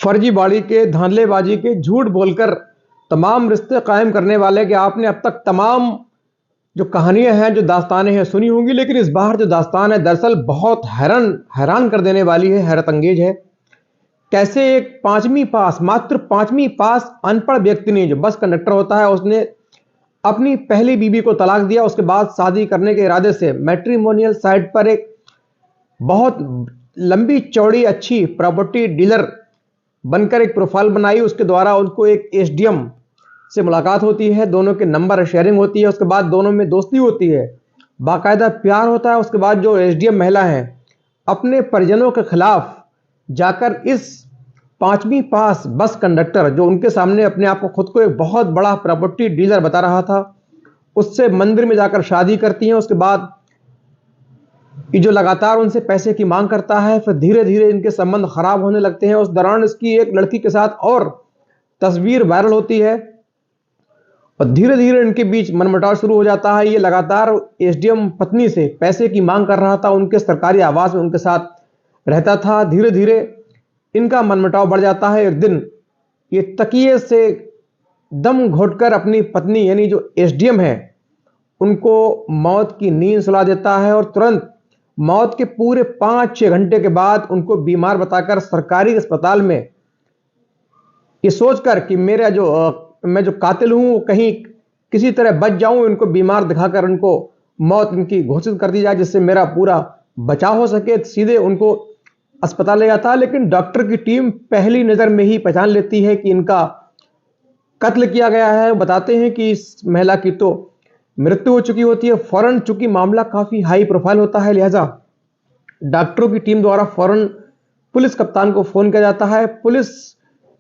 फर्जीबाड़ी के, धांधलेबाजी के, झूठ बोलकर तमाम रिश्ते कायम करने वाले कि आपने अब तक तमाम जो कहानियां हैं, जो दास्तानें हैं सुनी होंगी, लेकिन इस बार जो दास्तान है दरअसल बहुत हैरान हैरान कर देने वाली है, हैरत अंगेज है। कैसे एक पांचवी पास, मात्र पांचवी पास अनपढ़ व्यक्ति ने, जो बस कंडक्टर होता है, उसने अपनी पहली बीवी को तलाक दिया। उसके बाद शादी करने के इरादे से मैट्रिमोनियल साइट पर एक बहुत लंबी चौड़ी अच्छी प्रॉपर्टी डीलर बनकर एक प्रोफाइल बनाई। उसके द्वारा उनको एक एसडीएम से मुलाकात होती है, दोनों के नंबर शेयरिंग होती है, उसके बाद दोनों में दोस्ती होती है, बाकायदा प्यार होता है। उसके बाद जो एसडीएम महिला है अपने परिजनों के खिलाफ जाकर इस पांचवी पास बस कंडक्टर, जो उनके सामने अपने आप को खुद को एक बहुत बड़ा प्रॉपर्टी डीलर बता रहा था, उससे मंदिर में जाकर शादी करती हैं। उसके बाद ये जो लगातार उनसे पैसे की मांग करता है, फिर धीरे धीरे इनके संबंध खराब होने लगते हैं। उस दौरान इसकी एक लड़की के साथ और तस्वीर वायरल होती है और धीरे धीरे इनके बीच मनमुटाव शुरू हो जाता है। ये लगातार एसडीएम पत्नी से पैसे की मांग कर रहा था, उनके सरकारी आवास में उनके साथ रहता था। धीरे धीरे इनका मनमुटाव बढ़ जाता है। एक दिन ये तकिए से दम घोटकर अपनी पत्नी यानी जो एसडीएम है उनको मौत की नींद सुला देता है और तुरंत मौत के पूरे 5-6 घंटे के बाद उनको बीमार बताकर सरकारी अस्पताल में ये सोचकर कि मैं जो कातिल हूं वो कहीं किसी तरह बच जाऊं, इनको बीमार दिखाकर उनको मौत इनकी घोषित कर दी जाए जिससे मेरा पूरा बचाव हो सके, सीधे उनको अस्पताल ले जाता है। लेकिन डॉक्टर की टीम पहली नजर में ही पहचान लेती है कि इनका कत्ल किया गया है। बताते हैं कि इस महिला की तो मृत्यु हो चुकी होती है फौरन, चूंकि मामला काफी हाई प्रोफाइल होता है, लिहाजा डॉक्टरों की टीम द्वारा फौरन पुलिस कप्तान को फोन किया जाता है। पुलिस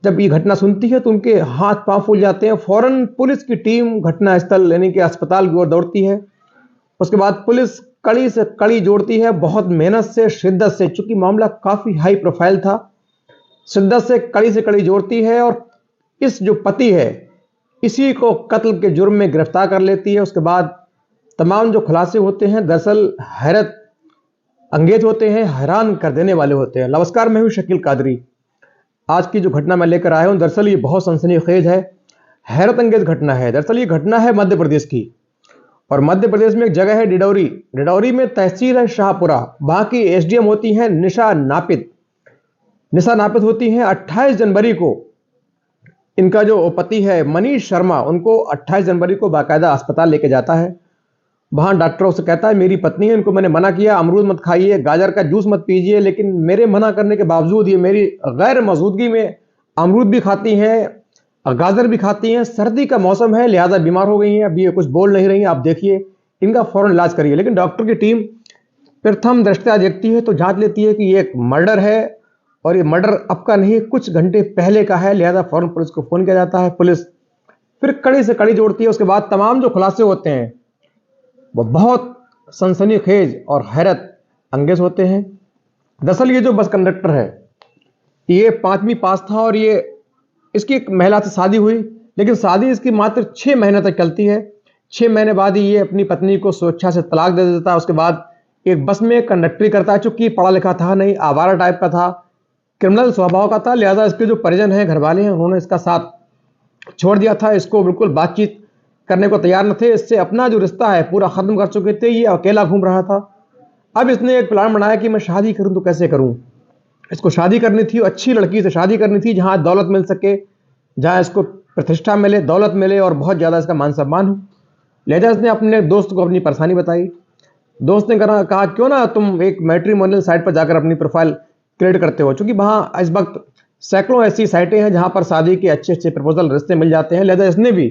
जब ये घटना सुनती है तो उनके हाथ पांव फूल जाते हैं। फौरन पुलिस की टीम घटनास्थल यानी कि अस्पताल की ओर दौड़ती है। उसके बाद पुलिस कड़ी से कड़ी जोड़ती है, बहुत मेहनत से, शिद्दत से, चूंकि मामला काफी हाई प्रोफाइल था, शिद्दत से कड़ी जोड़ती है और इस जो पति है इसी को कत्ल के जुर्म में गिरफ्तार कर लेती है। उसके बाद तमाम जो खुलासे होते हैं दरअसल हैरत अंगेज होते हैं, हैरान कर देने वाले होते हैं। नमस्कार, मैं हूं शकील कादरी। आज की जो घटना मैं लेकर आया हूं दरअसल ये बहुत सनसनीखेज है, हैरत अंगेज घटना है। दरअसल ये घटना है मध्य प्रदेश की और मध्य प्रदेश में एक जगह है डिडौरी। डिडौरी में तहसील है शाहपुरा। वहां की एसडीएम होती है निशा नापित। निशा नापित होती हैं 28 जनवरी को इनका जो पति है मनीष शर्मा, उनको 28 जनवरी को बाकायदा अस्पताल लेके जाता है। वहां डॉक्टरों से कहता है मेरी पत्नी है, इनको मैंने मना किया अमरूद मत खाइए, गाजर का जूस मत पीजिए, लेकिन मेरे मना करने के बावजूद ये मेरी गैर मौजूदगी में अमरूद भी खाती हैं और गाजर भी खाती हैं। सर्दी का मौसम है लिहाजा बीमार हो गई हैं, अब ये कुछ बोल नहीं रही हैं, आप देखिए इनका फौरन इलाज करिए। लेकिन डॉक्टर की टीम प्रथम दृष्टया देखती है तो जांच लेती है कि ये एक मर्डर है और ये मर्डर अब का नहीं, कुछ घंटे पहले का है, लिहाजा फौरन पुलिस को फोन किया जाता है। पुलिस फिर कड़ी से कड़ी जोड़ती है। उसके बाद तमाम जो खुलासे होते हैं वो बहुत सनसनीखेज और हैरत अंगेज होते हैं। दरअसल ये जो बस कंडक्टर है ये 5वीं पास था और ये इसकी एक महिला से शादी हुई, लेकिन शादी इसकी मात्र 6 महीने तक चलती है। 6 महीने बाद ही ये अपनी पत्नी को स्वेच्छा से तलाक दे देता है। उसके बाद एक बस में कंडक्टरी करता है, चूंकि पढ़ा लिखा था नहीं, आवारा टाइप का था, क्रिमिनल स्वभाव का था, लिहाजा इसके जो परिजन हैं, घर वाले हैं, उन्होंने इसका साथ छोड़ दिया था। इसको बिल्कुल बातचीत करने को तैयार न थे। इससे अपना जो रिश्ता है पूरा खत्म कर चुके थे। ये अकेला घूम रहा था। अब इसने एक प्लान बनाया कि मैं शादी करूं तो कैसे करूं। इसको शादी करनी थी, अच्छी लड़की से शादी करनी थी जहां दौलत मिल सके, जहां इसको प्रतिष्ठा मिले, दौलत मिले और बहुत ज्यादा इसका मान सम्मान हो। लिहाजा इसने अपने दोस्त को अपनी परेशानी बताई। दोस्त ने कहा क्यों ना तुम एक मैट्रिमोनियल साइट पर जाकर अपनी प्रोफाइल क्रिएट करते हो, क्योंकि वहां इस वक्त सैकड़ों ऐसी साइटें हैं जहां पर शादी के अच्छे अच्छे प्रपोजल रिश्ते मिल जाते हैं। लिहाजा इसने भी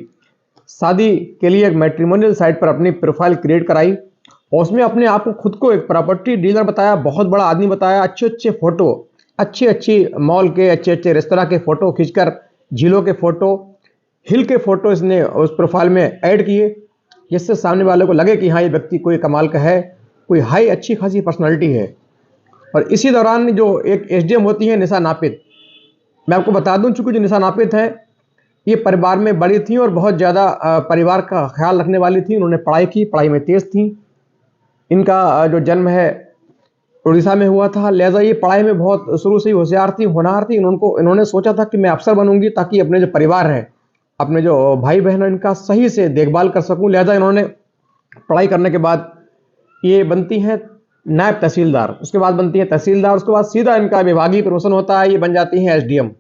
शादी के लिए एक मैट्रिमोनियल साइट पर अपनी प्रोफाइल क्रिएट कराई और उसमें अपने आप को खुद को एक प्रॉपर्टी डीलर बताया, बहुत बड़ा आदमी बताया। अच्छे अच्छे फोटो, अच्छी मॉल के, अच्छे अच्छे रेस्तरां के फोटो खींचकर, झीलों के फोटो, हिल के फोटो इसने उस प्रोफाइल में ऐड किए, जिससे सामने वाले को लगे कि हाँ ये व्यक्ति कोई कमाल का है, कोई हाई अच्छी खासी पर्सनालिटी है। और इसी दौरान जो एक एसडीएम होती है निशा नापित, मैं आपको बता दूं चूंकि जो निशा नापित है ये परिवार में बड़ी थी और बहुत ज़्यादा परिवार का ख्याल रखने वाली थी। उन्होंने पढ़ाई की, पढ़ाई में तेज थी। इनका जो जन्म है उड़ीसा में हुआ था। लिहाजा ये पढ़ाई में बहुत शुरू से ही होशियार थी, होनहार थी। इन्होंने सोचा था कि मैं अफसर बनूंगी ताकि अपने जो परिवार है, अपने जो भाई बहन है, इनका सही से देखभाल कर सकूं। लिहाजा इन्होंने पढ़ाई करने के बाद ये बनती हैं नायब तहसीलदार, उसके बाद बनती है तहसीलदार, उसके बाद सीधा इनका विभागीय प्रमोशन होता है, ये बन जाती हैं एसडीएम।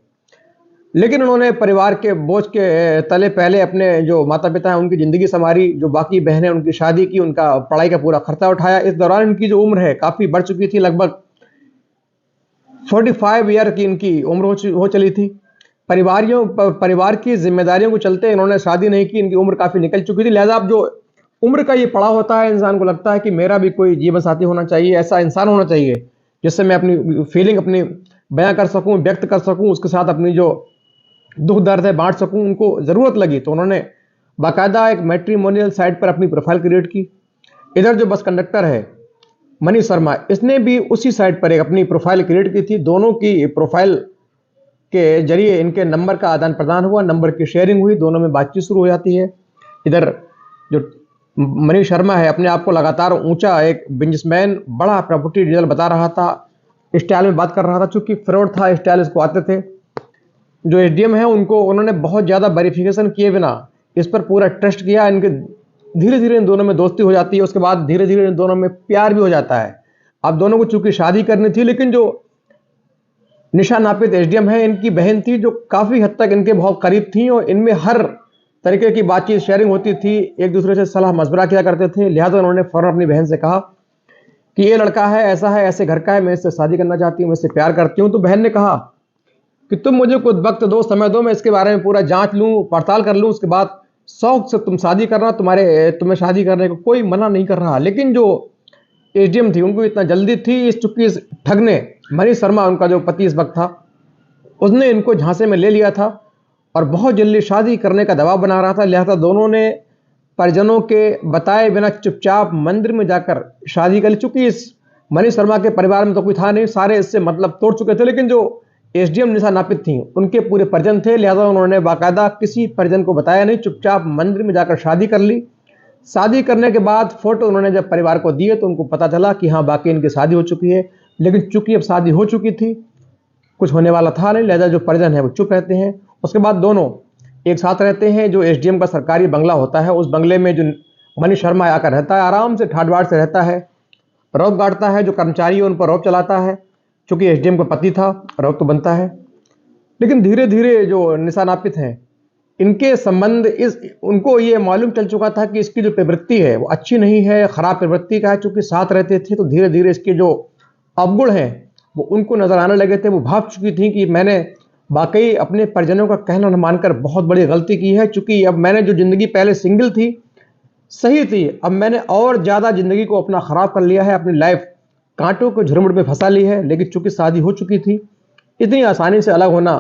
लेकिन उन्होंने परिवार के बोझ के तले पहले अपने जो माता पिता हैं उनकी ज़िंदगी संवारी, जो बाकी बहनें उनकी शादी की, उनका पढ़ाई का पूरा खर्चा उठाया। इस दौरान इनकी जो उम्र है काफ़ी बढ़ चुकी थी, लगभग 45 ईयर की इनकी उम्र हो चली थी। परिवार की जिम्मेदारियों को चलते इन्होंने शादी नहीं की, इनकी उम्र काफ़ी निकल चुकी थी। लिहाजा अब जो उम्र का ये पड़ाव होता है, इंसान को लगता है कि मेरा भी कोई जीवन साथी होना चाहिए, ऐसा इंसान होना चाहिए जिससे मैं अपनी फीलिंग अपनी बयां कर सकूं, व्यक्त कर सकूं, उसके साथ अपनी जो दुख दर्द है बांट सकूं। उनको ज़रूरत लगी तो उन्होंने बाकायदा एक मैट्रिमोनियल साइट पर अपनी प्रोफाइल क्रिएट की। इधर जो बस कंडक्टर है मनीष शर्मा, इसने भी उसी साइट पर एक अपनी प्रोफाइल क्रिएट की थी। दोनों की प्रोफाइल के जरिए इनके नंबर का आदान प्रदान हुआ, नंबर की शेयरिंग हुई, दोनों में बातचीत शुरू हो जाती है। इधर जो मनीष शर्मा है अपने आप को लगातार ऊंचा एक बिजनेसमैन, बड़ा प्रॉपर्टी डीलर बता रहा था, स्टाइल में बात कर रहा था। चूंकि फ्रॉड था, स्टाइल इसको आते थे। जो एसडीएम है उन्होंने बहुत ज़्यादा वेरिफिकेशन किए बिना इस पर पूरा ट्रस्ट किया। इनके धीरे धीरे इन दोनों में दोस्ती हो जाती है, उसके बाद धीरे धीरे इन दोनों में प्यार भी हो जाता है। अब दोनों को चूंकि शादी करनी थी, लेकिन जो निशा नापित एसडीएम है, इनकी बहन थी जो काफ़ी हद तक इनके बहुत करीब थी और इनमें हर तरीके की बातचीत शेयरिंग होती थी, एक दूसरे से सलाह मशवरा किया करते थे। लिहाजा उन्होंने फ़ौरन अपनी बहन से कहा कि ये लड़का है, ऐसे घर का है, मैं इससे शादी करना चाहती हूँ, मैं इससे प्यार करती हूँ। तो बहन ने कहा कि तुम मुझे कुछ वक्त दो, समय दो, मैं इसके बारे में पूरा जांच लूँ, पड़ताल कर लूँ, उसके बाद शौक से तुम शादी करना, तुम्हें शादी करने को कोई मना नहीं कर रहा। लेकिन जो एसडीएम थी उनको इतना जल्दी थी, चूंकि इस ठग ने, मनीष शर्मा उनका जो पति इस वक्त था, उसने इनको झांसे में ले लिया था और बहुत जल्दी शादी करने का दबाव बना रहा था। लिहाजा दोनों ने परिजनों के बताए बिना चुपचाप मंदिर में जाकर शादी कर ली। चूंकि इस मनीष शर्मा के परिवार में तो कोई था नहीं, सारे इससे मतलब तोड़ चुके थे, लेकिन जो एसडीएम निशा नापित थी उनके पूरे परिजन थे। लिहाजा उन्होंने बाकायदा किसी परिजन को बताया नहीं, चुपचाप मंदिर में जाकर शादी कर ली। शादी करने के बाद फोटो उन्होंने जब परिवार को दिए तो उनको पता चला कि हाँ बाकी इनकी शादी हो चुकी है। लेकिन चूंकि अब शादी हो चुकी थी, कुछ होने वाला था नहीं, लिहाजा जो परिजन है वो चुप रहते हैं। उसके बाद दोनों एक साथ रहते हैं। जो एसडीएम का सरकारी बंगला होता है, उस बंगले में जो मनीष शर्मा आकर रहता है, आराम से ठाट बाट से रहता है, रौब गाड़ता है, जो कर्मचारी है उन पर रौब चलाता है। चूंकि एसडीएम का पति था, रौब तो बनता है। लेकिन धीरे धीरे जो निशा नापित हैं, इनके संबंध उनको ये मालूम चल चुका था कि इसकी जो प्रवृत्ति है वो अच्छी नहीं है, खराब प्रवृत्ति का है। चूंकि साथ रहते थे तो धीरे धीरे इसके जो अवगुण हैं वो उनको नजर आने लगे थे। वो भाग चुकी थी कि मैंने वाकई अपने परिजनों का कहना न मानकर बहुत बड़ी गलती की है। चूंकि अब मैंने जो जिंदगी पहले सिंगल थी सही थी, अब मैंने और ज्यादा जिंदगी को अपना खराब कर लिया है, अपनी लाइफ कांटों के झुरमुट में फंसा ली है। लेकिन चूंकि शादी हो चुकी थी, इतनी आसानी से अलग होना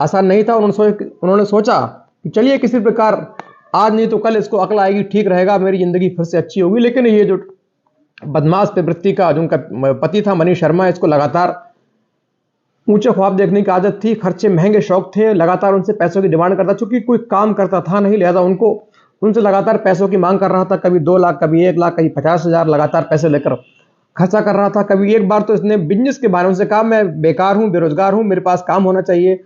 आसान नहीं था। उन्होंने सोचा कि चलिए किसी प्रकार आज नहीं तो कल इसको अकल आएगी, ठीक रहेगा, मेरी जिंदगी फिर से अच्छी होगी। लेकिन ये जो बदमाश प्रवृत्ति का जो उनका पति था मनीष शर्मा, इसको लगातार ऊंचे ख्वाब देखने की आदत थी, खर्चे महंगे शौक थे, लगातार उनसे पैसों की डिमांड करता। चूंकि कोई काम करता था नहीं, लिहाजा उनसे लगातार पैसों की मांग कर रहा था। कभी 2 लाख, कभी 1 लाख, कभी 50,000 लगातार पैसे लेकर खर्चा कर रहा था। कभी एक बार तो इसने बिजनेस के बारे में से कहा, मैं बेकार हूं, बेरोजगार हूं, मेरे पास काम होना चाहिए।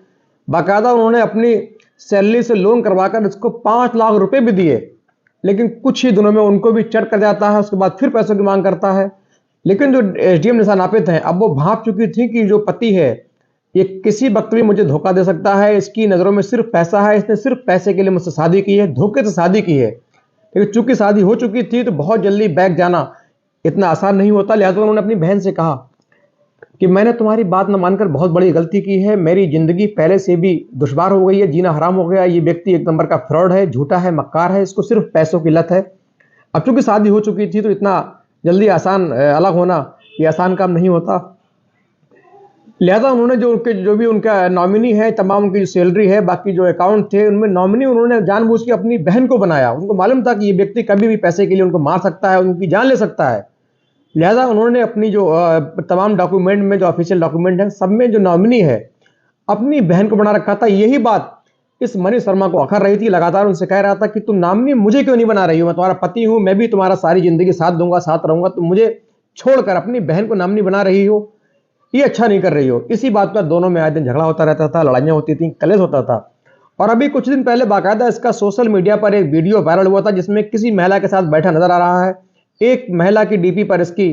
बाकायदा उन्होंने अपनी सैलरी से लोन करवाकर इसको 5 लाख रुपए भी दिए। लेकिन कुछ ही दिनों में उनको भी चढ़ कर जाता है, उसके बाद फिर पैसों की मांग करता है। लेकिन जो एसडीएम निशा नापित हैं, अब वो भाप चुकी थी कि जो पति है ये किसी वक्त भी मुझे धोखा दे सकता है, इसकी नज़रों में सिर्फ पैसा है, इसने सिर्फ पैसे के लिए मुझसे शादी की है, धोखे से शादी की है। लेकिन चूंकि शादी हो चुकी थी तो बहुत जल्दी बैक जाना इतना आसान नहीं होता। लिहाजा उन्होंने अपनी बहन से कहा कि मैंने तुम्हारी बात न मानकर बहुत बड़ी गलती की है, मेरी जिंदगी पहले से भी दुश्वार हो गई है, जीना हराम हो गया। ये व्यक्ति एक नंबर का फ्रॉड है, झूठा है, मक्कार है, इसको सिर्फ पैसों की लत है। अब चूंकि शादी हो चुकी थी तो इतना जल्दी आसान अलग होना ये आसान काम नहीं होता। लिहाजा उन्होंने जो भी उनका नॉमिनी है, तमाम उनकी जो सैलरी है, बाकी जो अकाउंट थे, उनमें नॉमिनी उन्होंने जानबूझ के अपनी बहन को बनाया। उनको मालूम था कि ये व्यक्ति कभी भी पैसे के लिए उनको मार सकता है, उनकी जान ले सकता है। लिहाजा उन्होंने अपनी जो तमाम डॉक्यूमेंट में, जो ऑफिशियल डॉक्यूमेंट है, सब में जो नॉमिनी है अपनी बहन को बना रखा था। यही बात इस मनीष शर्मा को अखर रही थी। लगातार उनसे कह रहा था कि तुम नॉमिनी मुझे क्यों नहीं बना रही हो, मैं तुम्हारा पति हूं, मैं भी तुम्हारा सारी जिंदगी साथ दूंगा, साथ रहूंगा, तुम मुझे छोड़कर अपनी बहन को नामनी बना रही हो, ये अच्छा नहीं कर रही हो। इसी बात पर दोनों में आए दिन झगड़ा होता रहता था, लड़ाइयाँ होती थी, कलेश होता था। और अभी कुछ दिन पहले बाकायदा इसका सोशल मीडिया पर एक वीडियो वायरल हुआ था जिसमें किसी महिला के साथ बैठा नजर आ रहा है। एक महिला की डीपी पर इसकी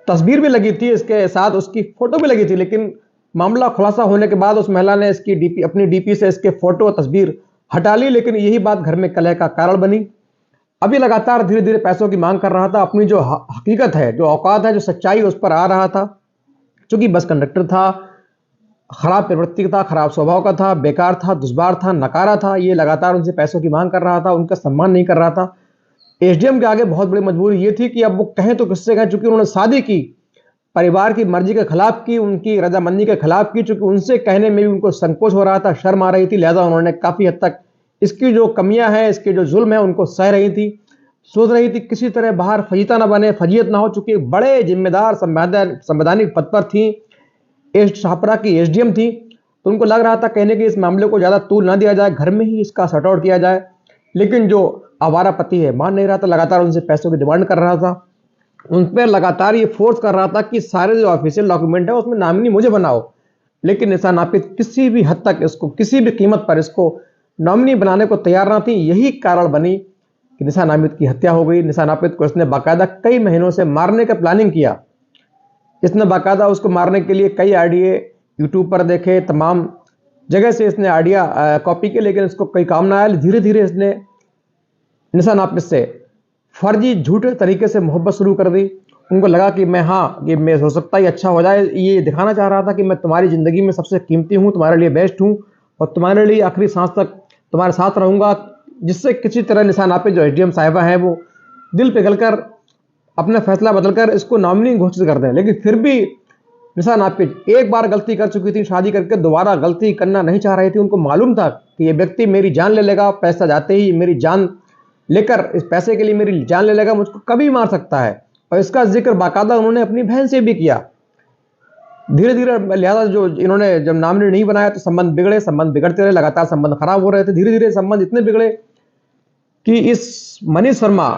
तस्वीर भी लगी थी, इसके साथ उसकी फोटो भी लगी थी, लेकिन मामला खुलासा होने के बाद उस महिला ने इसकी डीपी, अपनी डीपी से इसके फोटो और तस्वीर हटा ली, लेकिन यही बात घर में कलह का कारण बनी। अभी लगातार धीरे धीरे पैसों की मांग कर रहा था, अपनी जो हकीकत है, जो औकात है, जो सच्चाई उस पर आ रहा था। चूंकि बस कंडक्टर था, खराब प्रवृत्ति का था, खराब स्वभाव का था, बेकार था, दुश्वार था, नकारा था, ये लगातार उनसे पैसों की मांग कर रहा था, उनका सम्मान नहीं कर रहा था। एसडीएम के आगे बहुत बड़ी मजबूरी ये थी कि अब वो कहें तो किससे कहें, चूंकि उन्होंने शादी की, परिवार की मर्जी के खिलाफ की, उनकी रजामंदी के खिलाफ की, चूंकि उनसे कहने में भी उनको संकोच हो रहा था, शर्म आ रही थी, लिहाजा उन्होंने काफी हद तक इसकी जो कमियां हैं, इसके जो जुल्म है, उनको सह रही थी। सोच रही थी किसी तरह बाहर फजीता ना बने, फजीयत ना हो, चूंकि बड़े जिम्मेदार संवैधानिक पद पर थी, ईस्ट शाहपुरा की एसडीएम थी, तो उनको लग रहा था कहने कि इस मामले को ज्यादा तूल ना दिया जाए, घर में ही इसका सॉर्ट आउट किया जाए। लेकिन जो आवारा पति है मान नहीं रहा था, लगातार उनसे पैसों की डिमांड कर रहा था, उन पर लगातार ये फोर्स कर रहा था कि सारे जो ऑफिशियल डॉक्यूमेंट है उसमें नामिनी मुझे बनाओ। लेकिन निशा नापित किसी भी हद तक इसको, किसी भी कीमत पर इसको नॉमिनी बनाने को तैयार ना थी। यही कारण बनी कि निशा नापित की हत्या हो गई। निशा नापित को इसने बाकायदा कई महीनों से मारने का प्लानिंग किया। इसने बाकायदा उसको मारने के लिए कई आइडिया यूट्यूब पर देखे, तमाम जगह से इसने आइडिया कॉपी किए, लेकिन इसको कोई काम ना आया। धीरे धीरे इसने निशा नापित से फर्जी झूठे तरीके से मोहब्बत शुरू कर दी। उनको लगा कि मैं, हाँ, ये मैं हो सकता है अच्छा हो जाए। ये दिखाना चाह रहा था कि मैं तुम्हारी ज़िंदगी में सबसे कीमती हूँ, तुम्हारे लिए बेस्ट हूँ और तुम्हारे लिए आखिरी सांस तक तुम्हारे साथ रहूँगा, जिससे किसी तरह निशा नापित जो एसडीएम साहिबा हैं वो दिल पिघलकर अपना फैसला बदलकर इसको नॉमिनी घोषित कर दें। लेकिन फिर भी निशा नापित एक बार गलती कर चुकी थी, शादी करके दोबारा गलती करना नहीं चाह रही थी। उनको मालूम था कि ये व्यक्ति मेरी जान ले लेगा, पैसा जाते ही मेरी जान लेकर, इस पैसे के लिए मेरी जान ले लेगा, मुझको कभी मार सकता है। और इसका जिक्र बाकायदा उन्होंने अपनी बहन से भी किया। धीरे धीरे लिहाजा जो इन्होंने जब नॉमिनी नहीं बनाया तो संबंध बिगड़े, संबंध बिगड़ते रहे, लगातार संबंध खराब हो रहे थे। धीरे धीरे संबंध इतने बिगड़े कि इस मनीष शर्मा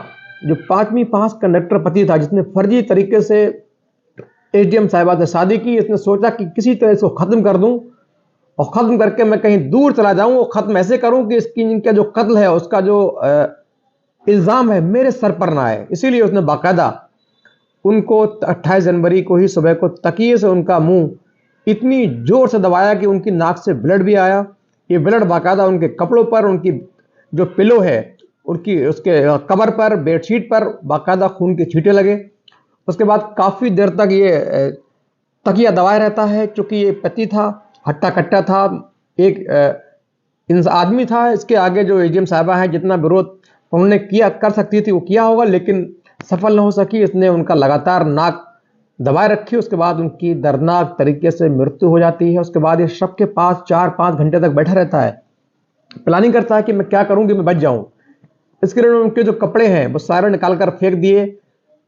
जो 5वीं पास कंडक्टर पति था, जिसने फर्जी तरीके से एसडीएम साहिबा से शादी की, इसने सोचा कि किसी तरह इसको खत्म कर दूं और खत्म करके मैं कहीं दूर चला जाऊं और खत्म ऐसे करूं कि इसकी, इनका जो कत्ल है, उसका जो इल्जाम है, मेरे सर पर ना आए। इसीलिए उसने बाकायदा उनको 28 जनवरी को ही सुबह को तकिए से उनका मुंह इतनी जोर से दबाया कि उनकी नाक से ब्लड भी आया। ये ब्लड बाकायदा उनके कपड़ों पर, उनकी जो पिलो है उनकी, उसके कवर पर, बेडशीट पर बाकायदा खून के छींटे लगे। उसके बाद काफ़ी देर तक ये तकिया दबाए रहता है। चूँकि ये पति था, हट्टा कट्टा था, एक आदमी था, इसके आगे जो एसडीएम साहिबा है जितना विरोध उन्होंने किया, कर सकती थी वो किया होगा, लेकिन सफल न हो सकी। इसने उनका लगातार नाक दबाए रखी। उसके बाद उनकी दर्दनाक तरीके से मृत्यु हो जाती है। उसके बाद ये शव के पास 4-5 घंटे तक बैठा रहता है, प्लानिंग करता है कि मैं क्या करूं कि मैं बच जाऊं। इसके लिए उनके जो कपड़े हैं वो सारे निकाल कर फेंक दिए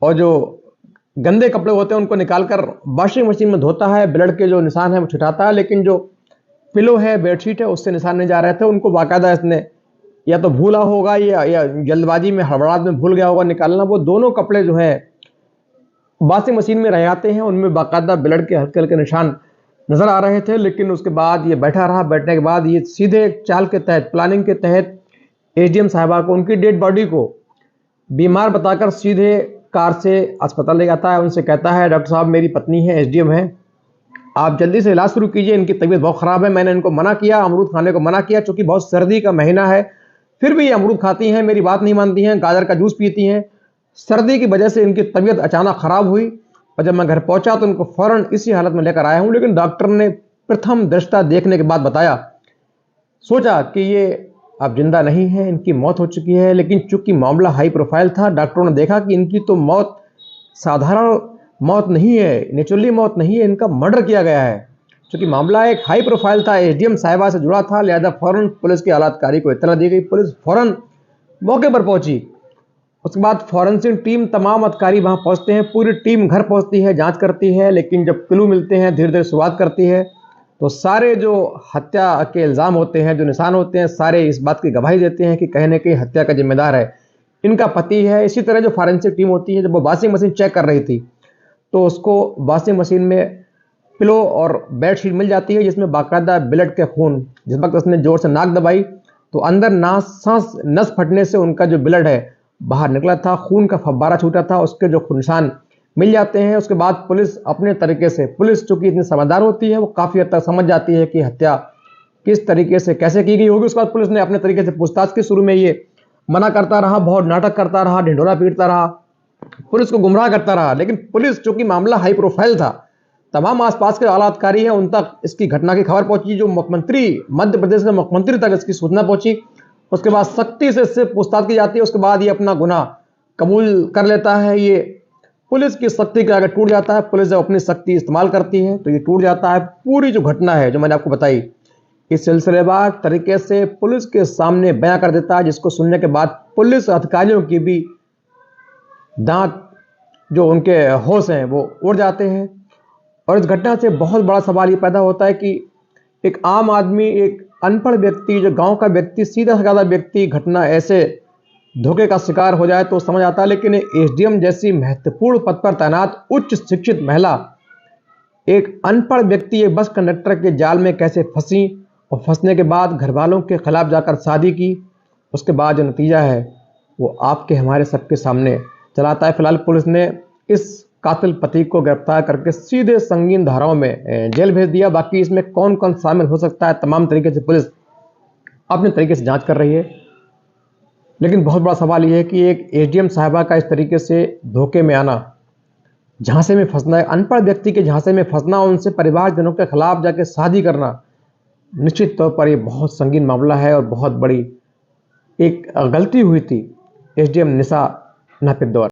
और जो गंदे कपड़े होते हैं उनको निकालकर वॉशिंग मशीन में धोता है। ब्लड के जो निशान है वो छुटाता है, लेकिन जो पिलो है, बेडशीट है, उससे निशान नहीं जा रहे थे। उनको बाकायदा इसने या तो भूला होगा या जल्दबाजी में, हड़बड़ाहट में भूल गया होगा निकालना। वो दोनों कपड़े जो है वॉशिंग मशीन में रह जाते हैं, उनमें बाकायदा ब्लड के हल्के हल्के निशान नजर आ रहे थे। लेकिन उसके बाद ये बैठा रहा। बैठने के बाद ये सीधे चाल के तहत, प्लानिंग के तहत एसडीएम साहिबा को, उनकी डेड बॉडी को बीमार बताकर सीधे कार से अस्पताल ले जाता है। उनसे कहता है, डॉक्टर साहब मेरी पत्नी है, एसडीएम है, आप जल्दी से इलाज शुरू कीजिए, इनकी तबीयत बहुत ख़राब है। मैंने इनको मना किया, अमरूद खाने को मना किया, चूँकि बहुत सर्दी का महीना है, फिर भी ये अमरूद खाती हैं, मेरी बात नहीं मानती हैं, गाजर का जूस पीती हैं। सर्दी की वजह से इनकी तबीयत अचानक ख़राब हुई और जब मैं घर पहुंचा तो उनको फ़ौरन इसी हालत में लेकर आया हूं। लेकिन डॉक्टर ने प्रथम दृष्टया देखने के बाद बताया, सोचा कि ये अब जिंदा नहीं है, इनकी मौत हो चुकी है। लेकिन चूंकि मामला हाई प्रोफाइल था, डॉक्टरों ने देखा कि इनकी तो मौत साधारण मौत नहीं है, नेचुरली मौत नहीं है, इनका मर्डर किया गया है। चूंकि मामला एक हाई प्रोफाइल था, एसडीएम साहिबा से जुड़ा था, लिहाजा फौरन पुलिस की आलाधिकारी को इत्तला दी गई। पुलिस फौरन मौके पर पहुंची। उसके बाद फॉरेंसिक टीम, तमाम अधिकारी वहां पहुंचते हैं, पूरी टीम घर पहुंचती है, जांच करती है। लेकिन जब क्लू मिलते हैं, धीरे धीरे शुरुआत करती है, तो सारे जो हत्या के इल्ज़ाम होते हैं, जो निशान होते हैं, सारे इस बात की गवाही देते हैं कि कहीं न कहीं हत्या का जिम्मेदार है इनका पति है। इसी तरह जो फॉरेंसिक टीम होती है, जब वो वॉशिंग मशीन चेक कर रही थी तो उसको वॉशिंग मशीन में पिलो और बेडशीट मिल जाती है जिसमें बाकायदा ब्लड के खून, जिस वक्त उसने जोर से नाक दबाई तो अंदर सांस नस फटने से उनका जो ब्लड है बाहर निकला था, खून का फव्वारा छूटा था, उसके जो निशान मिल जाते हैं। उसके बाद पुलिस अपने तरीके से, पुलिस चूंकि इतनी समझदार होती है, वो काफ़ी हद तक समझ जाती है कि हत्या किस तरीके से कैसे की गई होगी। उसके बाद पुलिस ने अपने तरीके से पूछताछ की। शुरू में ये मना करता रहा, बहुत नाटक करता रहा, ढिंढोरा पीटता रहा, पुलिस को गुमराह करता रहा, लेकिन पुलिस चूंकि मामला हाई प्रोफाइल था, तमाम आसपास के आला अधिकारी हैं उन तक इसकी घटना की खबर पहुंची, जो मुख्यमंत्री, मध्य प्रदेश के मुख्यमंत्री तक इसकी सूचना पहुंची। उसके बाद सख्ती से इससे पूछताछ की जाती है। उसके बाद ये अपना गुनाह कबूल कर लेता है। ये पुलिस की सख्ती के आगे टूट जाता है। पुलिस जब अपनी सख्ती इस्तेमाल करती है तो ये टूट जाता है। पूरी जो घटना है जो मैंने आपको बताई, इस सिलसिलेवार तरीके से पुलिस के सामने बयां कर देता है, जिसको सुनने के बाद पुलिस अधिकारियों की भी दांत, जो उनके होश हैं, वो उड़ जाते हैं। और इस घटना से बहुत बड़ा सवाल ये पैदा होता है कि एक आम आदमी, एक अनपढ़ व्यक्ति, जो गांव का व्यक्ति, सीधा साधा व्यक्ति घटना ऐसे धोखे का शिकार हो जाए तो समझ आता है, लेकिन एसडीएम जैसी महत्वपूर्ण पद पर तैनात उच्च शिक्षित महिला एक अनपढ़ व्यक्ति एक बस कंडक्टर के जाल में कैसे फंसी और फंसने के बाद घर वालों के खिलाफ जाकर शादी की, उसके बाद जो नतीजा है वो आपके हमारे सबके सामने चलाता है। फिलहाल पुलिस ने इस कातिल पति को गिरफ्तार करके सीधे संगीन धाराओं में जेल भेज दिया। बाकी इसमें कौन कौन शामिल हो सकता है, तमाम तरीके से पुलिस अपने तरीके से जांच कर रही है। लेकिन बहुत बड़ा सवाल यह है कि एक एसडीएम साहिबा का इस तरीके से धोखे में आना, झांसे में फंसना, अनपढ़ व्यक्ति के झांसे में फंसना, उनसे परिवारजनों के खिलाफ जाके शादी करना, निश्चित तौर पर यह बहुत संगीन मामला है और बहुत बड़ी एक गलती हुई थी एसडीएम निशा नापित द्वारा।